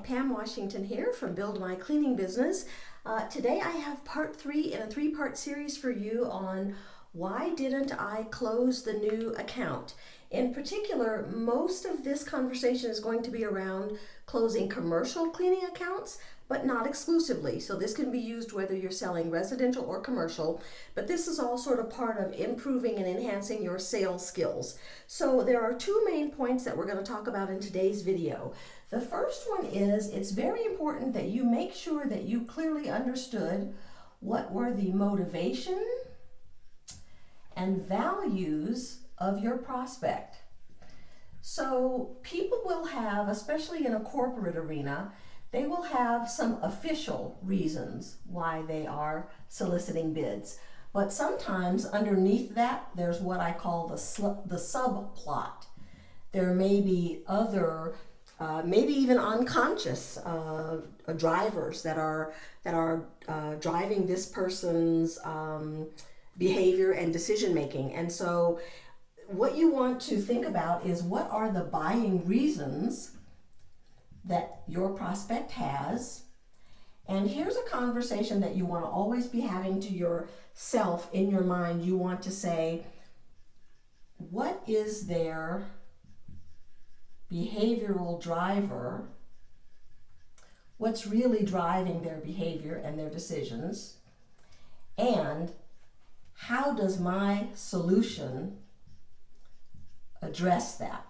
Pam Washington here from Build My Cleaning Business. Today I have part 3 in a 3-part series for you on why didn't I close the new account. In particular, most of this conversation is going to be around closing commercial cleaning accounts, but not exclusively. So this can be used whether you're selling residential or commercial, but this is all sort of part of improving and enhancing your sales skills. So there are 2 main points that we're going to talk about in today's video. The first one is it's very important that you make sure that you clearly understood what were the motivation and values of your prospect. So people will have, especially in a corporate arena, they will have some official reasons why they are soliciting bids. But sometimes underneath that, there's what I call the subplot. There may be other, maybe even unconscious drivers that are driving this person's behavior and decision making. And so what you want to think about is what are the buying reasons that your prospect has. And here's a conversation that you want to always be having to yourself in your mind. You want to say, what is their behavioral driver? What's really driving their behavior and their decisions? And how does my solution address that?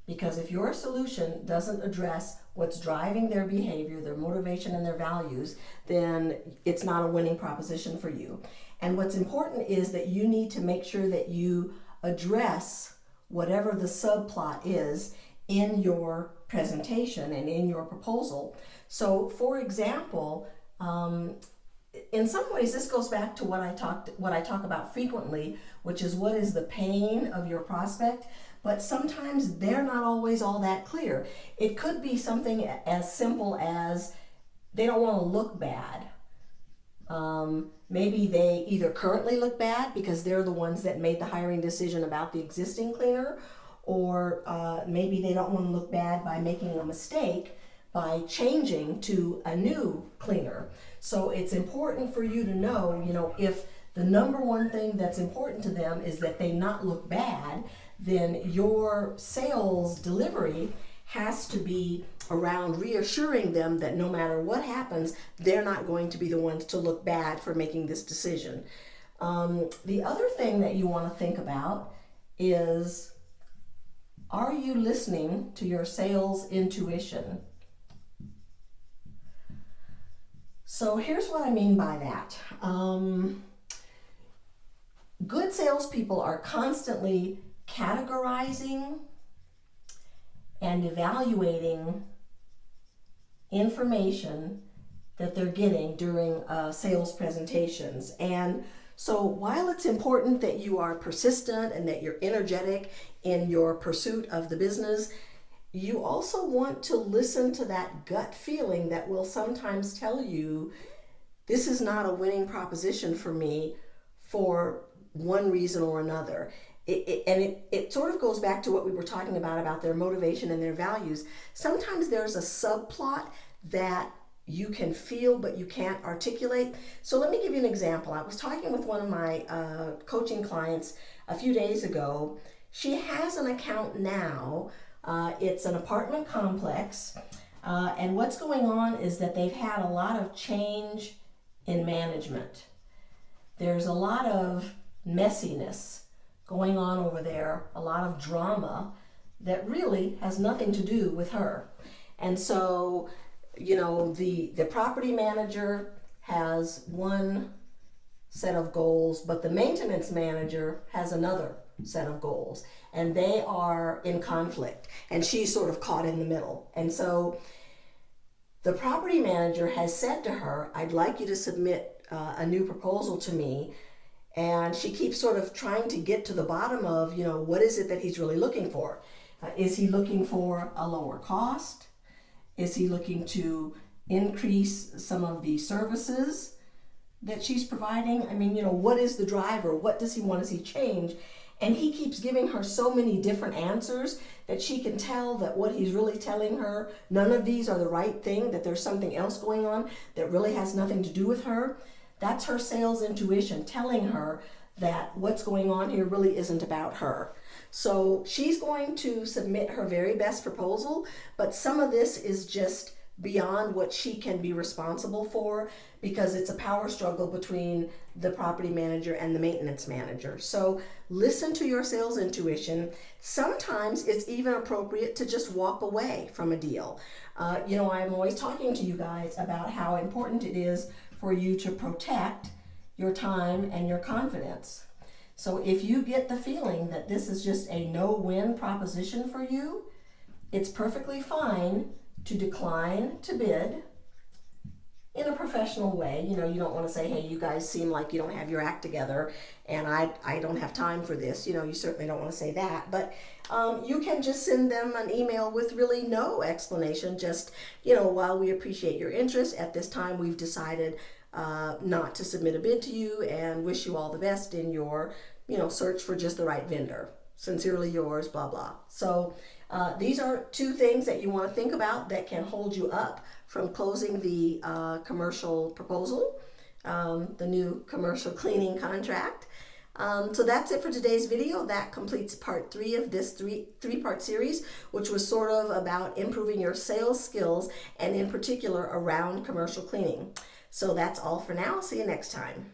Because if your solution doesn't address what's driving their behavior, their motivation, and their values, then it's not a winning proposition for you. And what's important is that you need to make sure that you address whatever the subplot is in your presentation and in your proposal. So, for example, in some ways, this goes back to what I talk about frequently, which is what is the pain of your prospect. But sometimes they're not always all that clear. It could be something as simple as they don't want to look bad. Maybe they either currently look bad because they're the ones that made the hiring decision about the existing cleaner, or maybe they don't want to look bad by making a mistake by changing to a new cleaner. So it's important for you to know, if the number one thing that's important to them is that they not look bad, then your sales delivery has to be around reassuring them that no matter what happens, they're not going to be the ones to look bad for making this decision. The other thing that you want to think about is, are you listening to your sales intuition? So here's what I mean by that. Good salespeople are constantly categorizing and evaluating information that they're getting during sales presentations. And so while it's important that you are persistent and that you're energetic in your pursuit of the business, you also want to listen to that gut feeling that will sometimes tell you, this is not a winning proposition for me for one reason or another. It sort of goes back to what we were talking about their motivation and their values. Sometimes there's a subplot that you can feel but you can't articulate. So let me give you an example. I was talking with one of my coaching clients a few days ago. She has an account now. It's an apartment complex. And what's going on is that they've had a lot of change in management. There's a lot of messiness going on over there, a lot of drama that really has nothing to do with her. And so, the property manager has one set of goals, but the maintenance manager has another set of goals, and they are in conflict, and she's sort of caught in the middle. And so the property manager has said to her, I'd like you to submit a new proposal to me. And she keeps sort of trying to get to the bottom of, what is it that he's really looking for? Is he looking for a lower cost? Is he looking to increase some of the services that she's providing? I mean, what is the driver? What does he want to see change? And he keeps giving her so many different answers that she can tell that what he's really telling her, none of these are the right thing, that there's something else going on that really has nothing to do with her. That's her sales intuition telling her that what's going on here really isn't about her. So she's going to submit her very best proposal, but some of this is just beyond what she can be responsible for because it's a power struggle between the property manager and the maintenance manager. So listen to your sales intuition. Sometimes it's even appropriate to just walk away from a deal. I'm always talking to you guys about how important it is for you to protect your time and your confidence. So if you get the feeling that this is just a no-win proposition for you, it's perfectly fine to decline to bid in a professional way. You don't want to say, hey, you guys seem like you don't have your act together and I don't have time for this. You certainly don't want to say that. But you can just send them an email with really no explanation. Just, while we appreciate your interest, at this time we've decided not to submit a bid to you and wish you all the best in your, search for just the right vendor. Sincerely yours, blah, blah. So these are two things that you want to think about that can hold you up from closing the commercial proposal, the new commercial cleaning contract. So that's it for today's video. That completes part 3 of this three-part series, which was sort of about improving your sales skills and in particular around commercial cleaning. So that's all for now. See you next time.